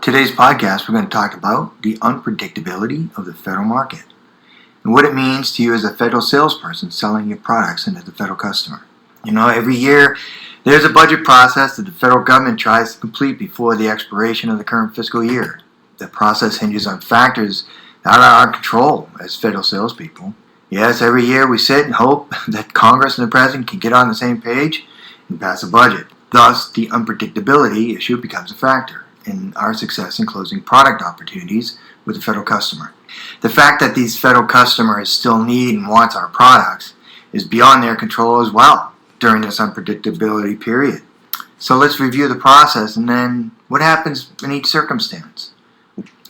Today's podcast, we're going to talk about the unpredictability of the federal market and what it means to you as a federal salesperson selling your products into the federal customer. You know, every year there's a budget process that the federal government tries to complete before the expiration of the current fiscal year. The process hinges on factors out of our control as federal salespeople. Yes, every year we sit and hope that Congress and the President can get on the same page and pass a budget. Thus, the unpredictability issue becomes a factor in our success in closing product opportunities with the federal customer. The fact that these federal customers still need and want our products is beyond their control as well during this unpredictability period. So let's review the process and then what happens in each circumstance.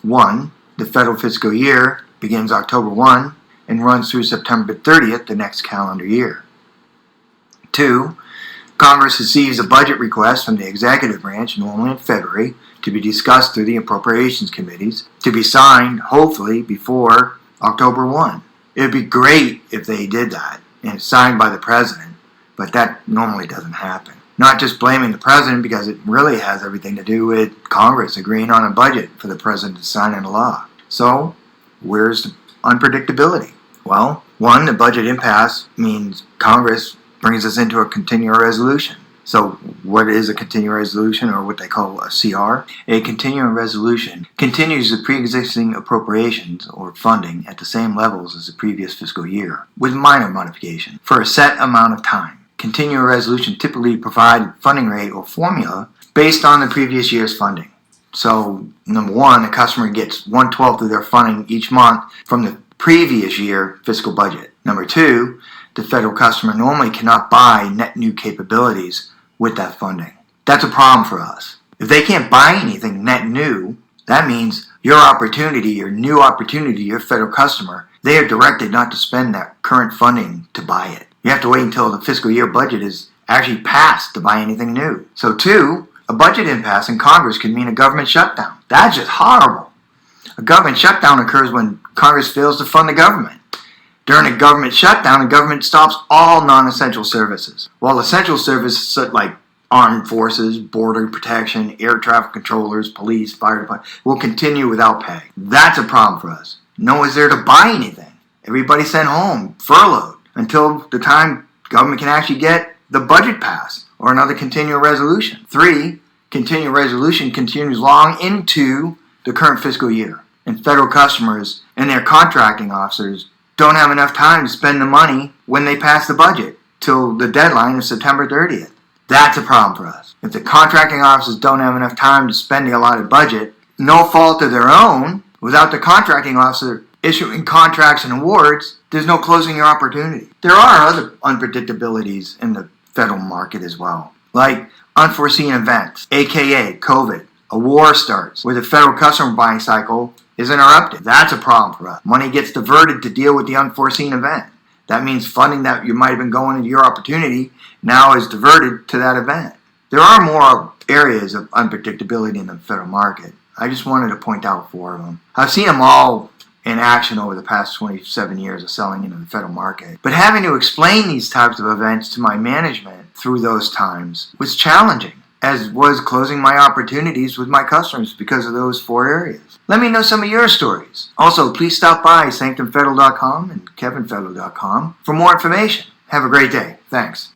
1. The federal fiscal year begins October 1 and runs through September 30th the next calendar year. 2. Congress receives a budget request from the executive branch, normally in February, to be discussed through the appropriations committees, to be signed, hopefully, before October 1. It would be great if they did that, and it's signed by the President, but that normally doesn't happen. Not just blaming the President, because it really has everything to do with Congress agreeing on a budget for the President to sign into law. So, where's the unpredictability? Well, 1, the budget impasse means Congress brings us into a continuing resolution. So what is a continuing resolution, or what they call a CR? A continuing resolution continues the pre-existing appropriations or funding at the same levels as the previous fiscal year, with minor modification, for a set amount of time. Continuing resolution typically provide funding rate or formula based on the previous year's funding. So, number 1, the customer gets 1/12 of their funding each month from the previous year fiscal budget. Number 2, the federal customer normally cannot buy net new capabilities with that funding. That's a problem for us. If they can't buy anything net new, that means your new opportunity, your federal customer, they are directed not to spend that current funding to buy it. You have to wait until the fiscal year budget is actually passed to buy anything new. So 2, a budget impasse in Congress can mean a government shutdown. That's just horrible. A government shutdown occurs when Congress fails to fund the government. During a government shutdown, the government stops all non-essential services, while essential services like armed forces, border protection, air traffic controllers, police, fire department will continue without pay. That's a problem for us. No one's there to buy anything. Everybody's sent home, furloughed, until the time government can actually get the budget passed or another continuing resolution. 3, continuing resolution continues long into the current fiscal year, and federal customers and their contracting officers don't have enough time to spend the money when they pass the budget till the deadline of September 30th. That's a problem for us. If the contracting officers don't have enough time to spend the allotted budget, no fault of their own, without the contracting officer issuing contracts and awards, there's no closing your opportunity. There are other unpredictabilities in the federal market as well, like unforeseen events, aka COVID. A war starts where the federal customer buying cycle is interrupted. That's a problem for us. Money gets diverted to deal with the unforeseen event. That means funding that you might have been going into your opportunity now is diverted to that event. There are more areas of unpredictability in the federal market. I just wanted to point out 4 of them. I've seen them all in action over the past 27 years of selling into the federal market. But having to explain these types of events to my management through those times was challenging, as was closing my opportunities with my customers because of those 4 areas. Let me know some of your stories. Also, please stop by sanctumfederal.com and kevinfederal.com for more information. Have a great day. Thanks.